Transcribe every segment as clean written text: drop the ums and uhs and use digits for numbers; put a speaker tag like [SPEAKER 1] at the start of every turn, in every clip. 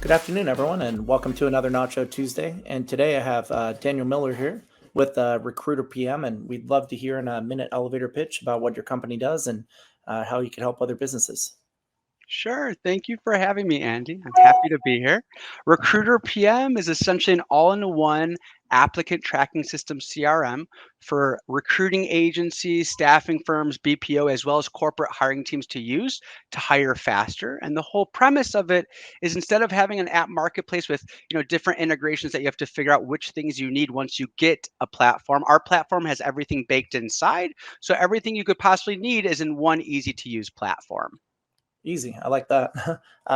[SPEAKER 1] Good afternoon, everyone, and welcome to another Nacho Tuesday. And today I have Daniel Miller here with RecruiterPM, and we'd love to hear in a minute elevator pitch about what your company does and how you can help other businesses.
[SPEAKER 2] Sure. Thank you for having me, Andy. I'm happy to be here. Recruiter PM is essentially an all-in-one applicant tracking system CRM for recruiting agencies, staffing firms, BPO, as well as corporate hiring teams to use to hire faster. And the whole premise of it is instead of having an app marketplace with, different integrations that you have to figure out which things you need once you get a platform, our platform has everything baked inside. So everything you could possibly need is in one easy to use platform.
[SPEAKER 1] Easy, I like that.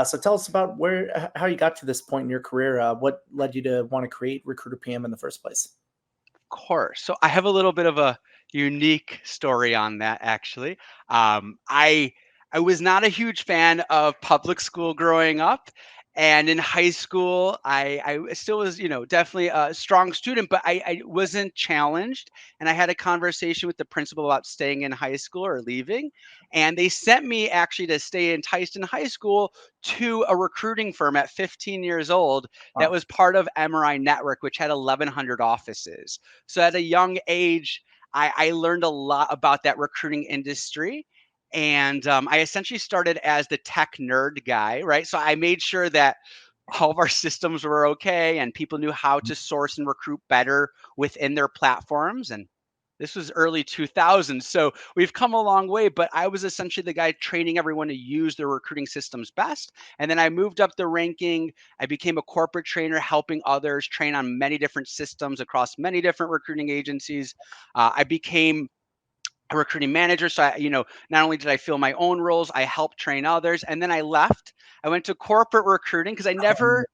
[SPEAKER 1] So tell us about how you got to this point in your career. What led you to want to create RecruiterPM in the first place?
[SPEAKER 2] Course. So I have a little bit of a unique story on that actually. I was not a huge fan of public school growing up. And in high school, I still was, definitely a strong student, but I wasn't challenged. And I had a conversation with the principal about staying in high school or leaving. And they sent me actually to stay enticed in high school to a recruiting firm at 15 years old that
[SPEAKER 1] Wow,
[SPEAKER 2] was part of MRI Network, which had 1,100 offices. So at a young age, I learned a lot about that recruiting industry. And I essentially started as the tech nerd guy, right? So I made sure that all of our systems were okay and people knew how to source and recruit better within their platforms. And this was early 2000s. So we've come a long way, but I was essentially the guy training everyone to use their recruiting systems best. And then I moved up the ranking. I became a corporate trainer, helping others train on many different systems across many different recruiting agencies. I became a recruiting manager. So not only did I fill my own roles, I helped train others. And then I left. I went to corporate recruiting because I never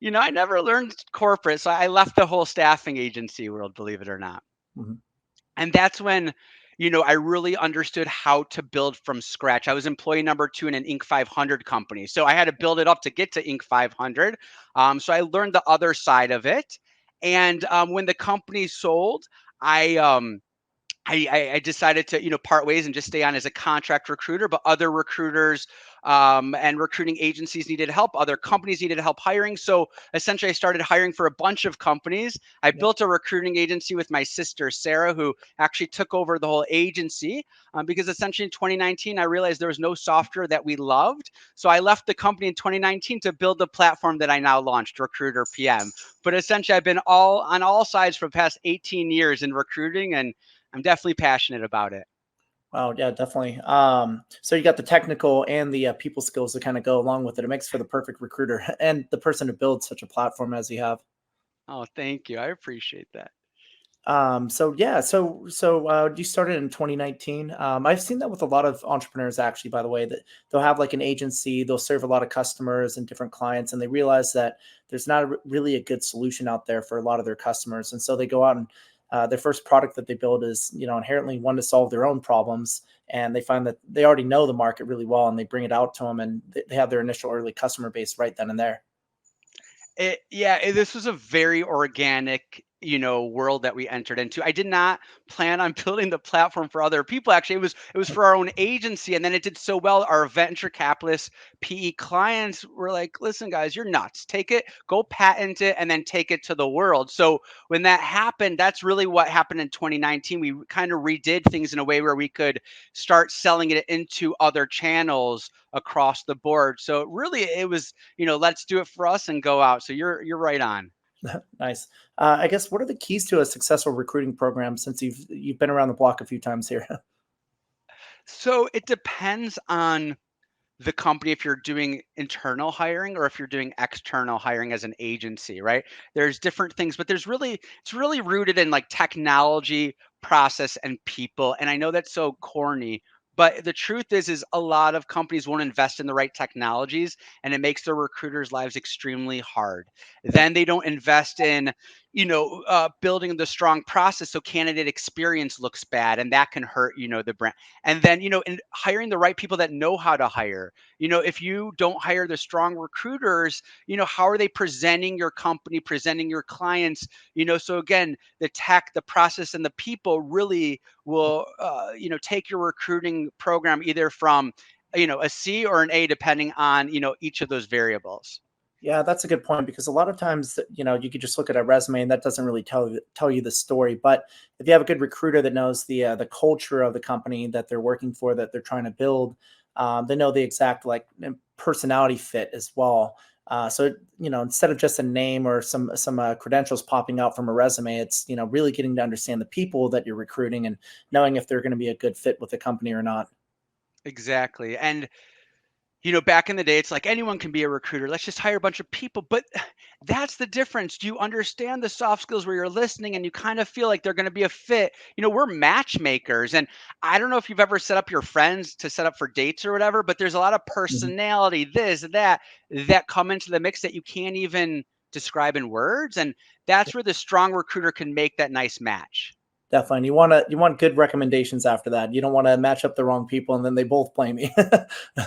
[SPEAKER 2] learned corporate. So I left the whole staffing agency world, believe it or not.
[SPEAKER 1] mhm.
[SPEAKER 2] And that's when, I really understood how to build from scratch. I was employee number 2 in an Inc. 500 company. So I had to build it up to get to Inc. 500. So I learned the other side of it. And when the company sold, I I decided to part ways and just stay on as a contract recruiter, but other recruiters and recruiting agencies needed help. Other companies needed help hiring, so essentially I started hiring for a bunch of companies. I
[SPEAKER 1] Yep.
[SPEAKER 2] built a recruiting agency with my sister Sarah, who actually took over the whole agency because essentially in 2019 I realized there was no software that we loved, so I left the company in 2019 to build the platform that I now launched, Recruiter PM. But essentially I've been all on all sides for the past 18 years in recruiting, and I'm definitely passionate about it.
[SPEAKER 1] Wow, yeah, definitely. So you got the technical and the people skills to kind of go along with it. It makes for the perfect recruiter and the person to build such a platform as you have.
[SPEAKER 2] Oh, thank you. I appreciate that.
[SPEAKER 1] So yeah, you started in 2019. I've seen that with a lot of entrepreneurs actually, by the way, that they'll have like an agency, they'll serve a lot of customers and different clients, and they realize that there's not really a good solution out there for a lot of their customers. And so they go out and their first product that they build is, inherently one to solve their own problems. And they find that they already know the market really well and they bring it out to them and they have their initial early customer base right then and there.
[SPEAKER 2] This was a very organic, world that we entered into. I did not plan on building the platform for other people. Actually, it was for our own agency, and then it did so well. Our venture capitalist PE clients were like, "Listen, guys, you're nuts. Take it, go patent it, and then take it to the world." So when that happened, that's really what happened in 2019. We kind of redid things in a way where we could start selling it into other channels across the board. So really, it was let's do it for us and go out. So you're right on.
[SPEAKER 1] Nice. I guess what are the keys to a successful recruiting program since you've been around the block a few times here?
[SPEAKER 2] So it depends on the company if you're doing internal hiring or if you're doing external hiring as an agency, right? There's different things, but it's really rooted in like technology, process, and people. And I know that's so corny, but the truth is a lot of companies won't invest in the right technologies, and it makes their recruiters' lives extremely hard.
[SPEAKER 1] Yep.
[SPEAKER 2] Then they don't invest in, building the strong process, so candidate experience looks bad, and that can hurt, the brand. And then, in hiring the right people that know how to hire. If you don't hire the strong recruiters, how are they presenting your company, presenting your clients? So again, the tech, the process, and the people really will, take your recruiting program either from, a C or an A, depending on, each of those variables.
[SPEAKER 1] Yeah, that's a good point because a lot of times, you could just look at a resume and that doesn't really tell you the story. But if you have a good recruiter that knows the culture of the company that they're working for, that they're trying to build, they know the exact like personality fit as well. So instead of just a name or some credentials popping out from a resume, it's really getting to understand the people that you're recruiting and knowing if they're going to be a good fit with the company or not.
[SPEAKER 2] Exactly. And back in the day, it's like anyone can be a recruiter. Let's just hire a bunch of people. But that's the difference. Do you understand the soft skills where you're listening and you kind of feel like they're going to be a fit? We're matchmakers. And I don't know if you've ever set up your friends to set up for dates or whatever, but there's a lot of
[SPEAKER 1] Mhm.
[SPEAKER 2] personality, this, that come into the mix that you can't even describe in words. And that's where the strong recruiter can make that nice match.
[SPEAKER 1] Definitely. You want good recommendations after that. You don't want to match up the wrong people and then they both blame you.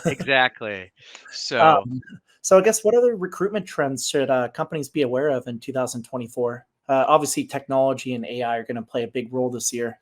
[SPEAKER 2] Exactly. So
[SPEAKER 1] Um, so I guess what other recruitment trends should companies be aware of in 2024? Obviously, technology and AI are going to play a big role this year.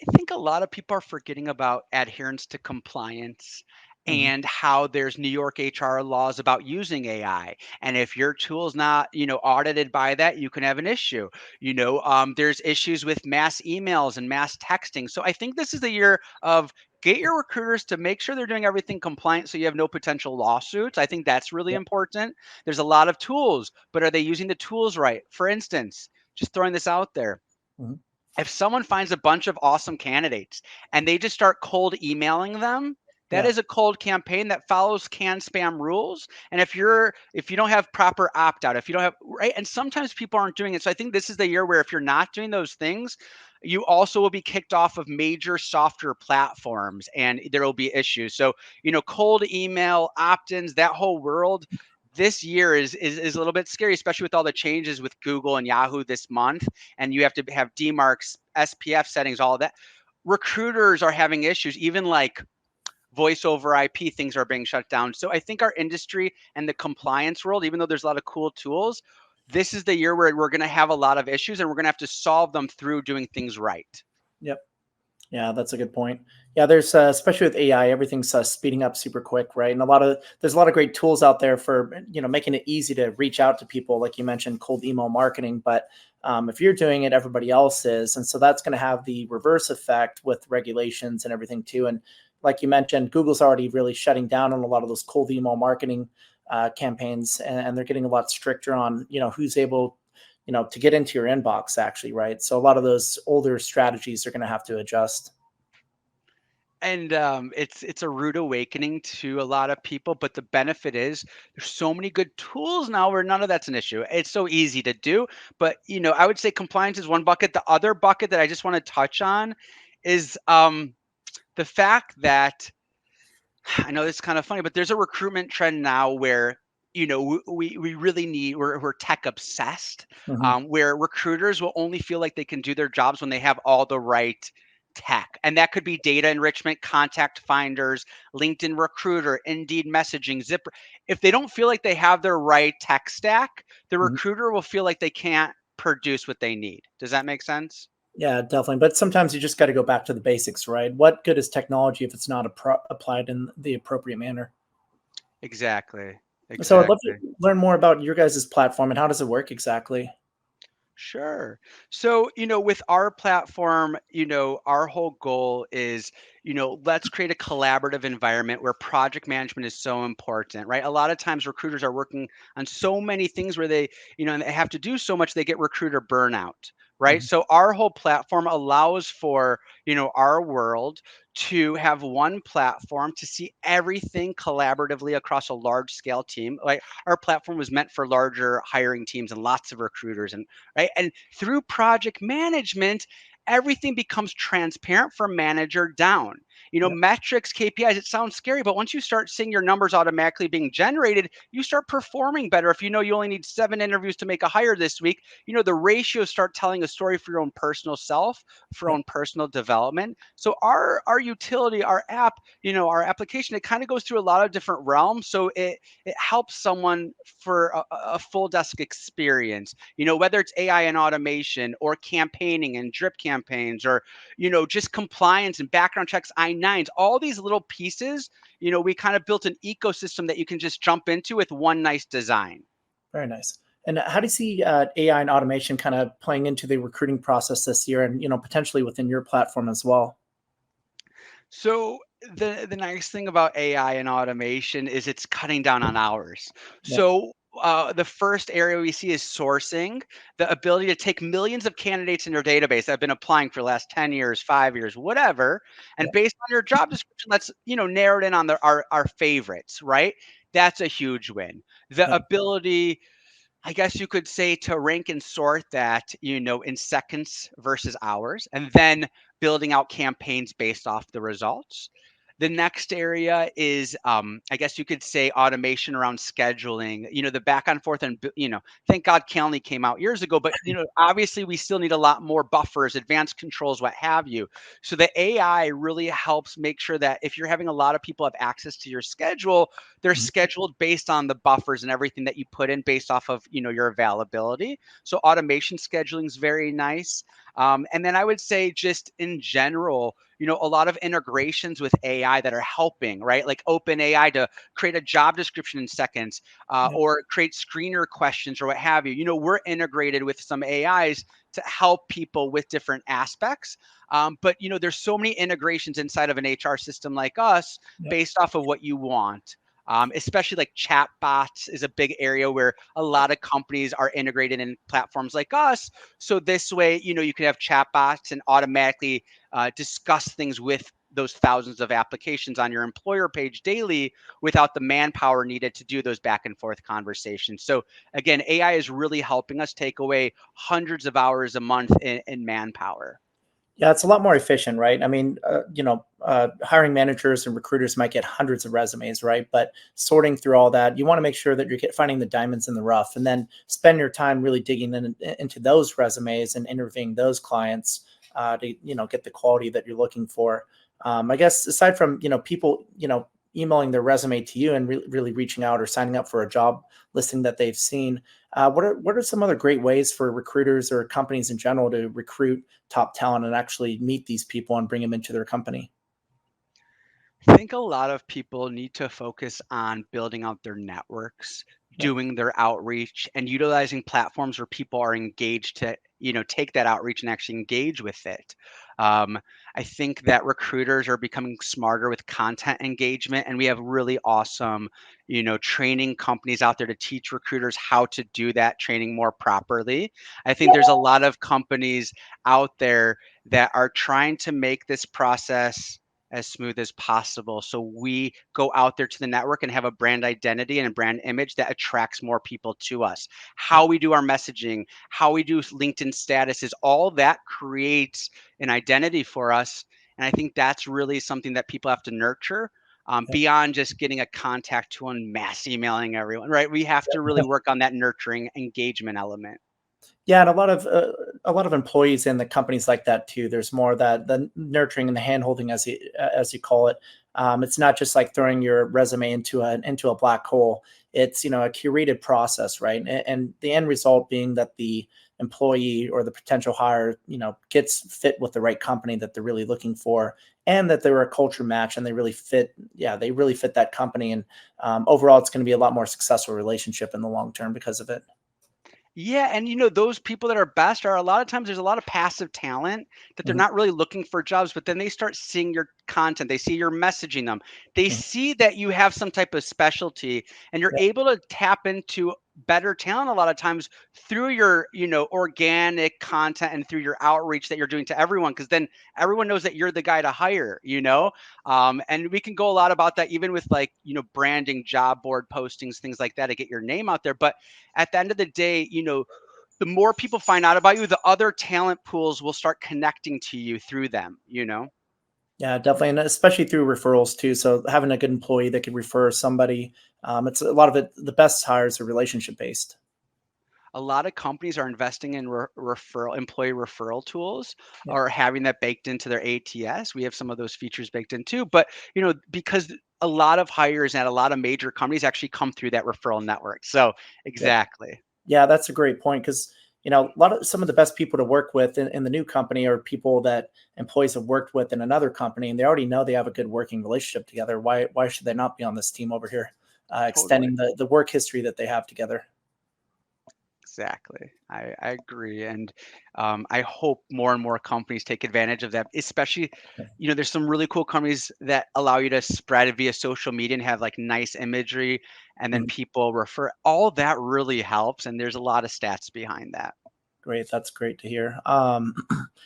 [SPEAKER 2] I think a lot of people are forgetting about adherence to compliance
[SPEAKER 1] Mhm.
[SPEAKER 2] and how there's New York HR laws about using AI. And if your tool is not, audited by that, you can have an issue. There's issues with mass emails and mass texting. So I think this is the year of get your recruiters to make sure they're doing everything compliant so you have no potential lawsuits. I think that's really
[SPEAKER 1] Yeah.
[SPEAKER 2] important. There's a lot of tools, but are they using the tools right? For instance, just throwing this out there,
[SPEAKER 1] Mhm.
[SPEAKER 2] if someone finds a bunch of awesome candidates and they just start cold emailing them, that
[SPEAKER 1] Yeah.
[SPEAKER 2] is a cold campaign that follows can spam rules. And if you don't have proper opt out, if you don't have right, and sometimes people aren't doing it. So I think this is the year where if you're not doing those things, you also will be kicked off of major software platforms and there will be issues. So, cold email, opt-ins, that whole world this year is a little bit scary, especially with all the changes with Google and Yahoo this month, and you have to have DMARCs, SPF settings, all of that. Recruiters are having issues, even like voice over IP things are being shut down. So I think our industry and the compliance world, even though there's a lot of cool tools, this is the year where we're going to have a lot of issues and we're going to have to solve them through doing things right.
[SPEAKER 1] Yep. Yeah, that's a good point. Yeah, there's especially with AI, everything's speeding up super quick, right? And there's a lot of great tools out there for making it easy to reach out to people, like you mentioned, cold email marketing. But if you're doing it, everybody else is, and so that's going to have the reverse effect with regulations and everything too. And like you mentioned, Google's already really shutting down on a lot of those cold email marketing campaigns, and they're getting a lot stricter on who's able to get into your inbox actually, right? So a lot of those older strategies are going to have to adjust.
[SPEAKER 2] And it's a rude awakening to a lot of people, but the benefit is there's so many good tools now where none of that's an issue. It's so easy to do, but I would say compliance is one bucket. The other bucket that I just want to touch on is the fact that I know this is kind of funny, but there's a recruitment trend now where we really need we're tech obsessed,
[SPEAKER 1] Mhm.
[SPEAKER 2] where recruiters will only feel like they can do their jobs when they have all the right tech, and that could be data enrichment, contact finders, LinkedIn Recruiter, Indeed messaging, Zipper. If they don't feel like they have their right tech stack, the
[SPEAKER 1] Mhm.
[SPEAKER 2] recruiter will feel like they can't produce what they need. Does that make sense?
[SPEAKER 1] Yeah, definitely. But sometimes you just got to go back to the basics, right? What good is technology if it's not applied in the appropriate manner?
[SPEAKER 2] Exactly.
[SPEAKER 1] So I'd love to
[SPEAKER 2] Exactly.
[SPEAKER 1] learn more about your guys' platform and how does it work exactly?
[SPEAKER 2] Sure. So, with our platform, our whole goal is, let's create a collaborative environment where project management is so important, right? A lot of times recruiters are working on so many things where they, and they have to do so much, they get recruiter burnout, right?
[SPEAKER 1] Mhm.
[SPEAKER 2] So our whole platform allows for, our world to have one platform to see everything collaboratively across a large scale team. Like our platform was meant for larger hiring teams and lots of recruiters and right? And through project management, everything becomes transparent from manager down.
[SPEAKER 1] Yep.
[SPEAKER 2] Metrics, KPIs, it sounds scary, but once you start seeing your numbers automatically being generated, you start performing better. If you know you only need 7 interviews to make a hire this week, the ratios start telling a story for your own personal self, for
[SPEAKER 1] Yep.
[SPEAKER 2] own personal development. So our utility, our app, our application, it kind of goes through a lot of different realms. So it helps someone for a full desk experience, whether it's AI and automation or campaigning and drip campaigns or, just compliance and background checks, I-9s, all these little pieces, we kind of built an ecosystem that you can just jump into with one nice design.
[SPEAKER 1] Very nice. And how do you see AI and automation kind of playing into the recruiting process this year, and potentially within your platform as well?
[SPEAKER 2] So the nice thing about AI and automation is it's cutting down on hours.
[SPEAKER 1] Yeah,
[SPEAKER 2] So the first area we see is sourcing, the ability to take millions of candidates in your database that have been applying for the last 10 years, 5 years, whatever,
[SPEAKER 1] yeah,
[SPEAKER 2] and based on your job description, let's narrow it in on our favorites, right? That's a huge win. The
[SPEAKER 1] yeah,
[SPEAKER 2] ability, I guess you could say, to rank and sort that, in seconds versus hours, and then building out campaigns based off the results. The next area is, I guess you could say, automation around scheduling, the back and forth. And, thank God Calendly came out years ago, but, obviously we still need a lot more buffers, advanced controls, what have you. So the AI really helps make sure that if you're having a lot of people have access to your schedule, they're
[SPEAKER 1] mhm,
[SPEAKER 2] scheduled based on the buffers and everything that you put in based off of your availability. So automation scheduling is very nice. And then I would say, just in general, a lot of integrations with AI that are helping, right? Like OpenAI to create a job description in seconds,
[SPEAKER 1] yeah,
[SPEAKER 2] or create screener questions or what have you. We're integrated with some AIs to help people with different aspects. But there's so many integrations inside of an HR system like us
[SPEAKER 1] yeah,
[SPEAKER 2] based off of what you want. Especially like chat bots is a big area where a lot of companies are integrated in platforms like us. So this way, you can have chat bots and automatically discuss things with those thousands of applications on your employer page daily without the manpower needed to do those back and forth conversations. So again, AI is really helping us take away hundreds of hours a month in manpower.
[SPEAKER 1] yeah. It's a lot more efficient, right? I mean, hiring managers and recruiters might get hundreds of resumes, right? But sorting through all that, you want to make sure that you're finding the diamonds in the rough, and then spend your time really digging into those resumes and interviewing those clients to get the quality that you're looking for. I guess aside from people emailing their resume to you and really reaching out or signing up for a job listing that they've seen, what are some other great ways for recruiters or companies in general to recruit top talent and actually meet these people and bring them into their company?
[SPEAKER 2] I think a lot of people need to focus on building out their networks,
[SPEAKER 1] Yeah,
[SPEAKER 2] doing their outreach, and utilizing platforms where people are engaged to, take that outreach and actually engage with it. Um, I think that recruiters are becoming smarter with content engagement, and we have really awesome, training companies out there to teach recruiters how to do that training more properly. I think there's a lot of companies out there that are trying to make this process as smooth as possible. So we go out there to the network and have a brand identity and a brand image that attracts more people to us.
[SPEAKER 1] yeah,
[SPEAKER 2] How we do our messaging, how we do LinkedIn statuses, all that creates an identity for us. And I think that's really something that people have to nurture.
[SPEAKER 1] yeah.
[SPEAKER 2] Beyond just getting a contact to and mass emailing everyone, right? We have to really work on that nurturing engagement element.
[SPEAKER 1] Yeah, and a lot of employees in the companies like that too. There's more that the nurturing and the handholding, as you call it. It's not just like throwing your resume into a black hole. It's a curated process, right? And the end result being that the employee or the potential hire gets fit with the right company that they're really looking for, and that they're a culture match and they really fit. Yeah, they really fit that company, and overall, it's going to be a lot more successful relationship in the long term because of it.
[SPEAKER 2] Yeah, and those people that are best are, a lot of times there's a lot of passive talent that they're
[SPEAKER 1] Mhm,
[SPEAKER 2] not really looking for jobs, but then they start seeing your content, they see you're messaging them, they
[SPEAKER 1] mhm.
[SPEAKER 2] see that you have some type of specialty, and you're
[SPEAKER 1] Yeah,
[SPEAKER 2] able to tap into better talent a lot of times through your, organic content and through your outreach that you're doing to everyone, because then everyone knows that you're the guy to hire. And we can go a lot about that even with, like, branding, job board postings, things like that, to get your name out there. But at the end of the day, the more people find out about you, the other talent pools will start connecting to you through them.
[SPEAKER 1] yeah, definitely, and especially through referrals too. So having a good employee that could refer somebody, it's a lot of it. The best hires are relationship based.
[SPEAKER 2] A lot of companies are investing in employee referral tools,
[SPEAKER 1] Yeah,
[SPEAKER 2] or having that baked into their ATS. We have some of those features baked in too, but because a lot of hires at a lot of major companies actually come through that referral network. So
[SPEAKER 1] yeah,
[SPEAKER 2] exactly.
[SPEAKER 1] yeah. That's a great point because some of the best people to work with in the new company are people that employees have worked with in another company, and they already know they have a good working relationship together. Why should they not be on this team over here,
[SPEAKER 2] Totally.
[SPEAKER 1] extending the work history that they have together?
[SPEAKER 2] Exactly. I agree. And I hope more and more companies take advantage of that, especially, there's some really cool companies that allow you to spread it via social media and have like nice imagery and then
[SPEAKER 1] Mhm.
[SPEAKER 2] people refer. All that really helps. And there's a lot of stats behind that.
[SPEAKER 1] Great, that's great to hear.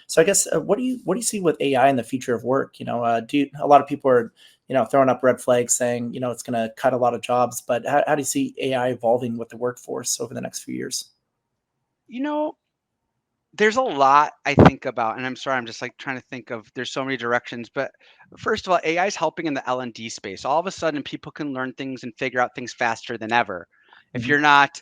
[SPEAKER 1] So I guess what do you see with AI in the future of work? A lot of people are throwing up red flags saying it's going to cut a lot of jobs, but how do you see AI evolving with the workforce over the next few years?
[SPEAKER 2] You know, There's a lot I think about, and I'm sorry, I'm just like trying to think of there's so many directions. But first of all, AI is helping in the L&D space. All of a sudden, people can learn things and figure out things faster than ever. If
[SPEAKER 1] Mhm.
[SPEAKER 2] you're not,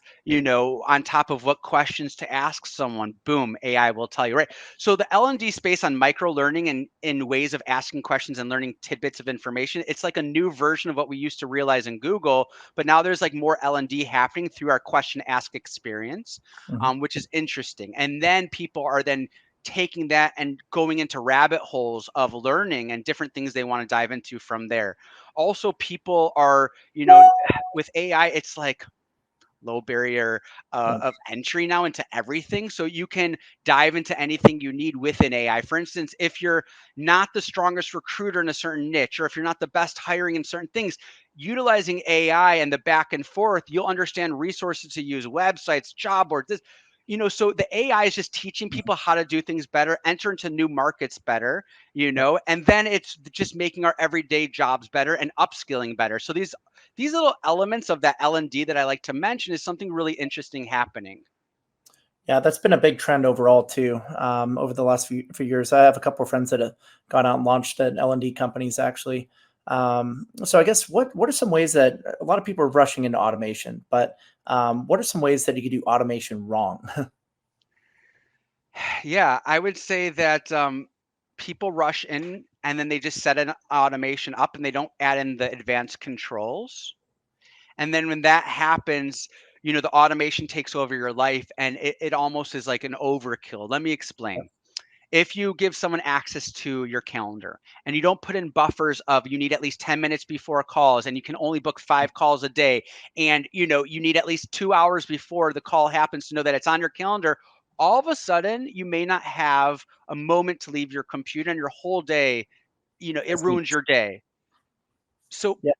[SPEAKER 2] on top of what questions to ask someone, boom, AI will tell you, right? So the L&D space on micro learning and in ways of asking questions and learning tidbits of information, it's like a new version of what we used to realize in Google, but now there's like more L&D happening through our question ask experience,
[SPEAKER 1] Mhm.
[SPEAKER 2] which is interesting. And then people are then taking that and going into rabbit holes of learning and different things they want to dive into from there. Also, people are, with AI, it's like low barrier
[SPEAKER 1] Yep.
[SPEAKER 2] of entry now into everything. So you can dive into anything you need within AI. For instance, if you're not the strongest recruiter in a certain niche, or if you're not the best hiring in certain things, utilizing AI and the back and forth, you'll understand resources to use, websites, job boards. So the AI is just teaching
[SPEAKER 1] Mhm.
[SPEAKER 2] people how to do things better, enter into new markets better,
[SPEAKER 1] Yep.
[SPEAKER 2] and then it's just making our everyday jobs better and upskilling better. So these little elements of that L&D that I like to mention is something really interesting happening.
[SPEAKER 1] Yeah, that's been a big trend overall too. Over the last few years, I have a couple of friends that have gone out and launched at L&D companies actually. So I guess what are some ways that a lot of people are rushing into automation, but what are some ways that you could do automation wrong?
[SPEAKER 2] Yeah, I would say that people rush in and then they just set an automation up and they don't add in the advanced controls. And then when that happens, the automation takes over your life and it almost is like an overkill. Let me explain. If you give someone access to your calendar and you don't put in buffers of you need at least 10 minutes before calls and you can only book 5 calls a day, and you need at least 2 hours before the call happens to know that it's on your calendar, all of a sudden you may not have a moment to leave your computer, and your whole day, it
[SPEAKER 1] That's
[SPEAKER 2] ruins
[SPEAKER 1] neat.
[SPEAKER 2] your day. So
[SPEAKER 1] Yeah.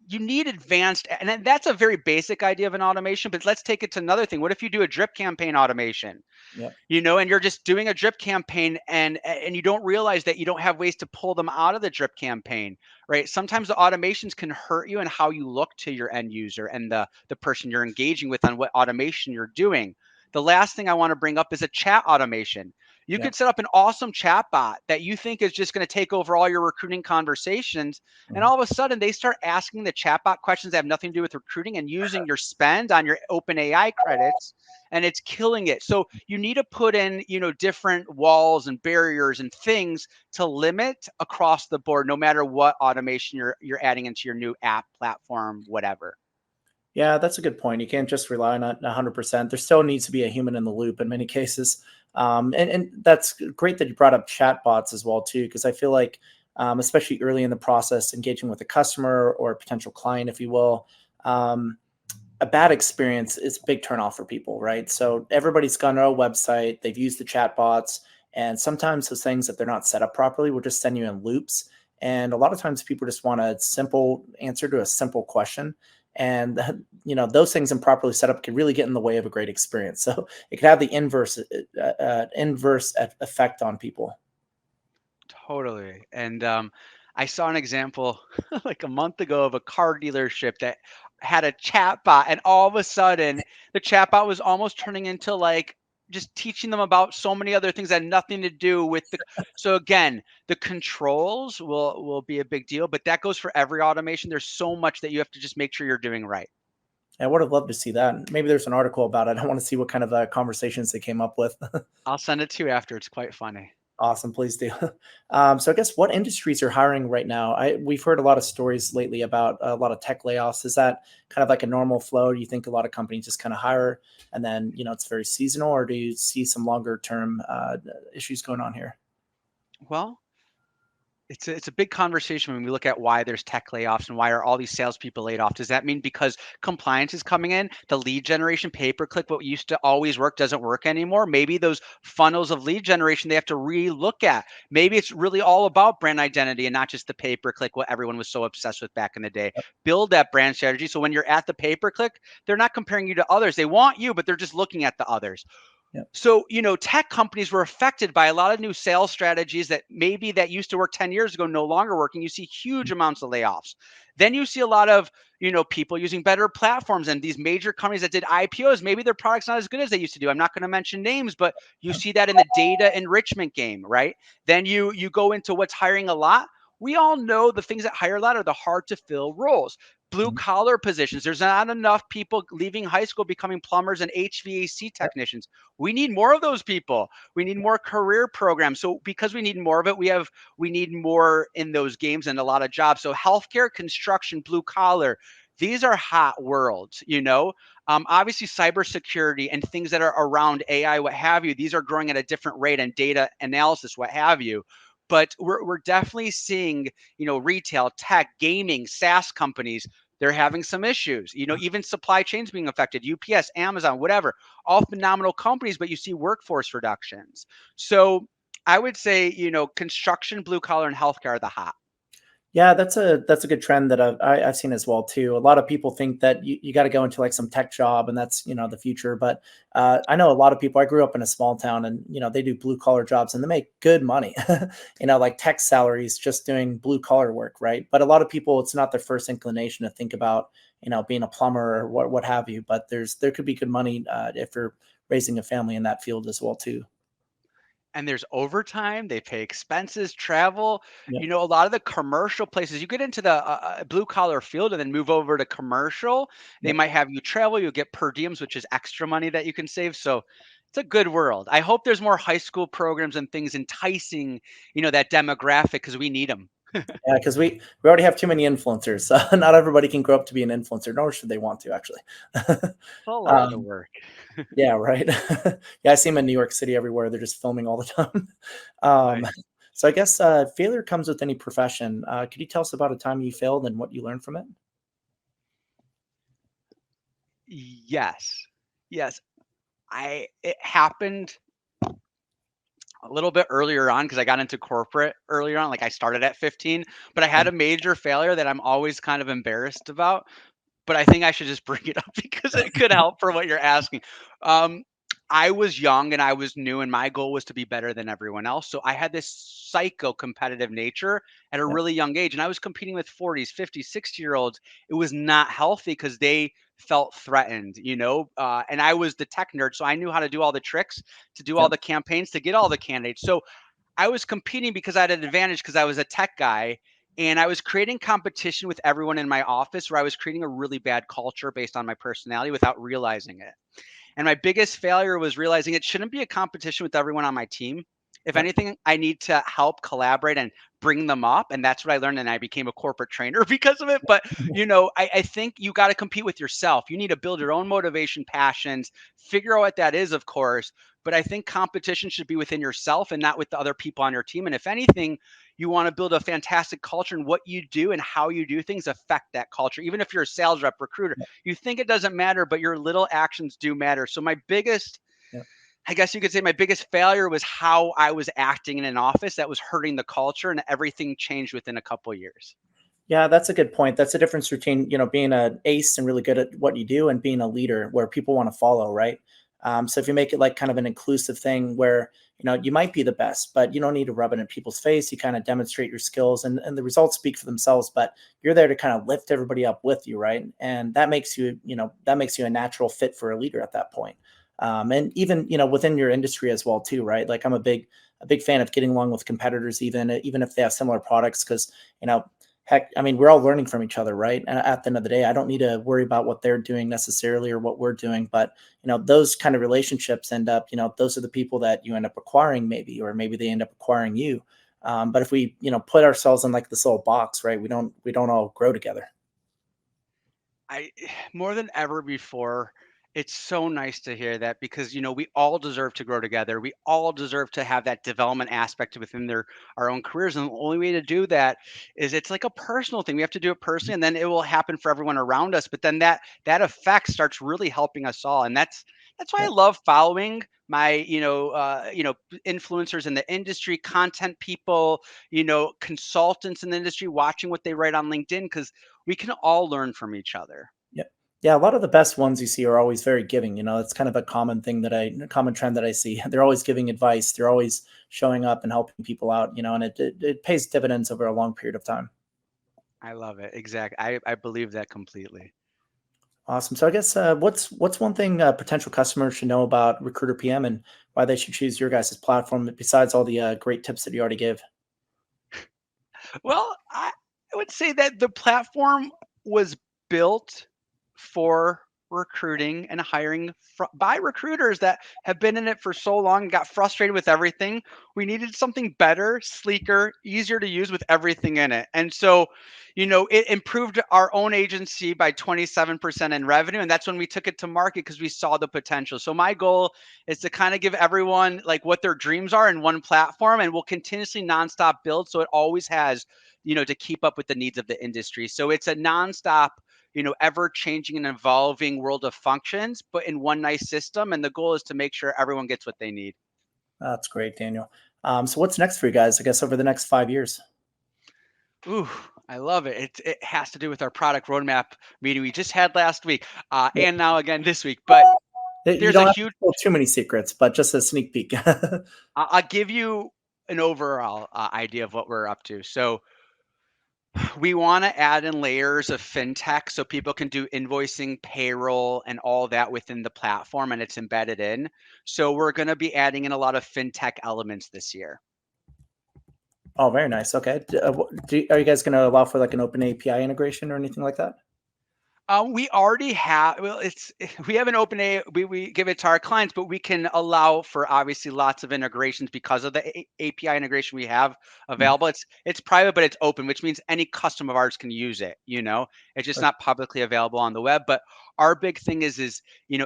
[SPEAKER 2] you need advanced, and that's a very basic idea of an automation, but let's take it to another thing. What if you do a drip campaign automation?
[SPEAKER 1] Yeah.
[SPEAKER 2] And you're just doing a drip campaign, and you don't realize that you don't have ways to pull them out of the drip campaign, right? Sometimes the automations can hurt you and how you look to your end user and the person you're engaging with on what automation you're doing. The last thing I want to bring up is a chat automation. You
[SPEAKER 1] Yeah.
[SPEAKER 2] could set up an awesome chat bot that you think is just going to take over all your recruiting conversations. And
[SPEAKER 1] Mhm.
[SPEAKER 2] all of a sudden, they start asking the chatbot questions that have nothing to do with recruiting and using your spend on your open AI credits, and it's killing it. So you need to put in, different walls and barriers and things to limit across the board, no matter what automation you're adding into your new app platform, whatever.
[SPEAKER 1] Yeah, that's a good point. You can't just rely on it 100%. There still needs to be a human in the loop in many cases. And that's great that you brought up chatbots as well too, because I feel like, especially early in the process, engaging with a customer or a potential client, if you will, um, a bad experience is a big turnoff for people, right? So everybody's gone to our website, they've used the chatbots, and sometimes those things, if they're not set up properly, will just send you in loops. And a lot of times people just want a simple answer to a simple question. And those things improperly set up can really get in the way of a great experience. So it could have the inverse effect on people.
[SPEAKER 2] Totally. And I saw an example like a month ago of a car dealership that had a chat bot, and all of a sudden the chat bot was almost turning into like just teaching them about so many other things that had nothing to do with the. So again, the controls will be a big deal, but that goes for every automation. There's so much that you have to just make sure you're doing right.
[SPEAKER 1] I would have loved to see that. Maybe there's an article about it. I want to see what kind of conversations they came up with.
[SPEAKER 2] I'll send it to you after. It's quite funny.
[SPEAKER 1] Awesome, please do. So I guess what industries are hiring right now? We've heard a lot of stories lately about a lot of tech layoffs. Is that kind of like a normal flow? Do you think a lot of companies just kind of hire and then it's very seasonal, or do you see some longer term issues going on here?
[SPEAKER 2] Well, it's a big conversation when we look at why there's tech layoffs and why are all these salespeople laid off. Does that mean because compliance is coming in, the lead generation pay per click, what used to always work, doesn't work anymore? Maybe those funnels of lead generation they have to re-look at. Maybe it's really all about brand identity and not just the pay per click, what everyone was so obsessed with back in the day. Build that brand strategy so when you're at the pay per click, they're not comparing you to others. They want you, but they're just looking at the others.
[SPEAKER 1] Yep.
[SPEAKER 2] So, tech companies were affected by a lot of new sales strategies that maybe that used to work 10 years ago, no longer working. You see huge amounts of layoffs. Then you see a lot of, people using better platforms and these major companies that did IPOs. Maybe their product's not as good as they used to do. I'm not going to mention names, but you see that in the data enrichment game, right? Then you go into what's hiring a lot. We all know the things that hire a lot are the hard to fill roles. Blue
[SPEAKER 1] Mhm.
[SPEAKER 2] collar positions. There's not enough people leaving high school becoming plumbers and HVAC
[SPEAKER 1] Yep.
[SPEAKER 2] technicians. We need more of those people. We need more career programs. So because we need more of it, we need more in those games and a lot of jobs. So healthcare, construction, blue collar, these are hot worlds. Obviously cybersecurity and things that are around AI, what have you, these are growing at a different rate and data analysis, what have you. But we're definitely seeing, retail, tech, gaming, SaaS companies, they're having some issues. Even supply chains being affected, UPS, Amazon, whatever, all phenomenal companies, but you see workforce reductions. So I would say, construction, blue collar, and healthcare are the hot.
[SPEAKER 1] Yeah, that's a good trend that I've seen as well too. A lot of people think that you got to go into like some tech job and that's the future. But I know a lot of people. I grew up in a small town, and they do blue collar jobs and they make good money. Like tech salaries just doing blue collar work, right? But a lot of people, it's not their first inclination to think about being a plumber or what have you. But there could be good money if you're raising a family in that field as well too.
[SPEAKER 2] And there's overtime, they pay expenses, travel.
[SPEAKER 1] Yeah,
[SPEAKER 2] A lot of the commercial places, you get into the blue collar field and then move over to commercial, they
[SPEAKER 1] yeah.
[SPEAKER 2] might have you travel, you'll get per diems, which is extra money that you can save. So it's a good world. I hope there's more high school programs and things enticing, that demographic because we need them.
[SPEAKER 1] Yeah, because we already have too many influencers. Not everybody can grow up to be an influencer, nor should they want to actually.
[SPEAKER 2] It's a lot of
[SPEAKER 1] um,
[SPEAKER 2] work.
[SPEAKER 1] yeah, right. Yeah, I see them in New York City everywhere. They're just filming all the time. Um,
[SPEAKER 2] Nice.
[SPEAKER 1] so I guess failure comes with any profession. Could you tell us about a time you failed and what you learned from it?
[SPEAKER 2] Yes. Yes. It happened a little bit earlier on because I got into corporate earlier on. Like I started at 15, but I had
[SPEAKER 1] Yeah.
[SPEAKER 2] a major failure that I'm always kind of embarrassed about. But I think I should just bring it up because it could help for what you're asking. Um, I was young and I was new, and my goal was to be better than everyone else. So I had this psycho competitive nature at a
[SPEAKER 1] Yeah.
[SPEAKER 2] really young age, and I was competing with 40s, 50s, 60-year-olds. It was not healthy because they felt threatened. And I was the tech nerd, so I knew how to do all the tricks, to do all
[SPEAKER 1] Yeah.
[SPEAKER 2] the campaigns, to get all the candidates. So I was competing because I had an advantage because I was a tech guy, and I was creating competition with everyone in my office where I was creating a really bad culture based on my personality without realizing it. And my biggest failure was realizing it shouldn't be a competition with everyone on my team. If
[SPEAKER 1] Yeah.
[SPEAKER 2] anything, I need to help collaborate and bring them up. And that's what I learned. And I became a corporate trainer because of it. But, I think you got to compete with yourself. You need to build your own motivation, passions, figure out what that is, of course. But I think competition should be within yourself and not with the other people on your team. And if anything, you want to build a fantastic culture, and what you do and how you do things affect that culture. Even if you're a sales rep, recruiter,
[SPEAKER 1] Yeah.
[SPEAKER 2] you think it doesn't matter, but your little actions do matter. So
[SPEAKER 1] Yeah.
[SPEAKER 2] I guess you could say my biggest failure was how I was acting in an office that was hurting the culture, and everything changed within a couple years.
[SPEAKER 1] Yeah, that's a good point. That's the difference between, being an ace and really good at what you do and being a leader where people want to follow, right? So if you make it like kind of an inclusive thing where, you might be the best, but you don't need to rub it in people's face. You kind of demonstrate your skills, and the results speak for themselves, but you're there to kind of lift everybody up with you, right? And that makes you a natural fit for a leader at that point. And even, within your industry as well too, right? Like I'm a big fan of getting along with competitors, even if they have similar products, because, you know, heck, I mean, we're all learning from each other, right? And at the end of the day, I don't need to worry about what they're doing necessarily or what we're doing, but those kind of relationships end up, those are the people that you end up acquiring, maybe, or maybe they end up acquiring you. But if we, put ourselves in like this little box, right, we don't all grow together.
[SPEAKER 2] I more than ever before, it's so nice to hear that because we all deserve to grow together. We all deserve to have that development aspect within our own careers. And the only way to do that is it's like a personal thing. We have to do it personally, and then it will happen for everyone around us. But then that effect starts really helping us all. And that's why I
[SPEAKER 1] Yep.
[SPEAKER 2] love following my influencers in the industry, content people, consultants in the industry, watching what they write on LinkedIn because we can all learn from each other.
[SPEAKER 1] Yep. Yeah, a lot of the best ones you see are always very giving. It's kind of a common thing a common trend that I see. They're always giving advice. They're always showing up and helping people out, and it pays dividends over a long period of time.
[SPEAKER 2] I love it. Exactly. I believe that completely.
[SPEAKER 1] Awesome. So I guess what's one thing potential customers should know about Recruiter PM and why they should choose your guys' platform besides all the great tips that you already gave?
[SPEAKER 2] Well, I would say that the platform was built for recruiting and hiring by recruiters that have been in it for so long and got frustrated with everything. We needed something better, sleeker, easier to use with everything in it. And so, it improved our own agency by 27% in revenue. And that's when we took it to market because we saw the potential. So my goal is to kind of give everyone like what their dreams are in one platform, and we'll continuously nonstop build. So it always has, to keep up with the needs of the industry. So it's a nonstop, ever changing and evolving world of functions, but in one nice system. And the goal is to make sure everyone gets what they need.
[SPEAKER 1] That's great, Daniel. So what's next for you guys? I guess over the next 5 years.
[SPEAKER 2] Ooh, I love it. It has to do with our product roadmap meeting we just had last week,
[SPEAKER 1] Yep.
[SPEAKER 2] and now again this week. But
[SPEAKER 1] You
[SPEAKER 2] there's a
[SPEAKER 1] don't have to
[SPEAKER 2] huge.
[SPEAKER 1] spill too many secrets, but just a sneak peek.
[SPEAKER 2] I'll give you an overall idea of what we're up to. So we want to add in layers of fintech so people can do invoicing, payroll, and all that within the platform, and it's embedded in. So we're going to be adding in a lot of fintech elements this year.
[SPEAKER 1] Oh, very nice. Okay. Are you guys going to allow for like an open API integration or anything like that?
[SPEAKER 2] We already have. Well, it's we have an open A. We give it to our clients, but we can allow for obviously lots of integrations because of the API integration we have
[SPEAKER 1] Mhm.
[SPEAKER 2] available. It's private, but it's open, which means any customer of ours can use it. It's just not publicly available on the web. But our big thing is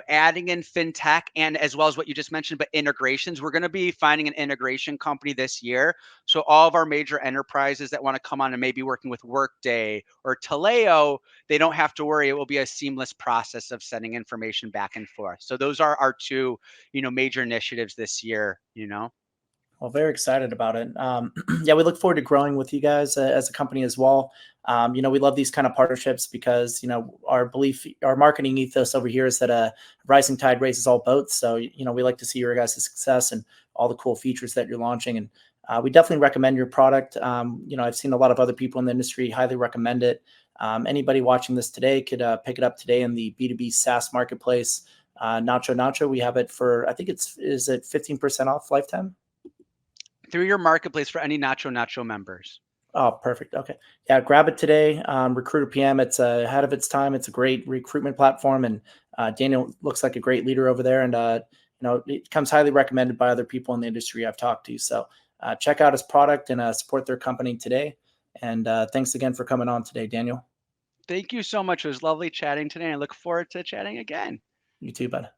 [SPEAKER 2] adding in fintech and as well as what you just mentioned, but integrations. We're going to be finding an integration company this year. So all of our major enterprises that want to come on and maybe working with Workday or Taleo, they don't have to worry. It will be a seamless process of sending information back and forth. So those are our two, major initiatives this year.
[SPEAKER 1] Well, very excited about it. Yeah, we look forward to growing with you guys as a company as well. We love these kind of partnerships because our belief, our marketing ethos over here is that a rising tide raises all boats. So we like to see your guys' success and all the cool features that you're launching, and we definitely recommend your product. I've seen a lot of other people in the industry highly recommend it. Anybody watching this today could pick it up today in the B2B SaaS marketplace. NachoNacho, we have it for I think is it 15% off lifetime.
[SPEAKER 2] Through your marketplace for any NachoNacho members.
[SPEAKER 1] Oh, perfect. Okay. Yeah, grab it today. Recruiter PM. It's ahead of its time. It's a great recruitment platform, and Daniel looks like a great leader over there. And it comes highly recommended by other people in the industry I've talked to. So check out his product and support their company today. And thanks again for coming on today, Daniel.
[SPEAKER 2] Thank you so much. It was lovely chatting today. I look forward to chatting again.
[SPEAKER 1] You too, bud.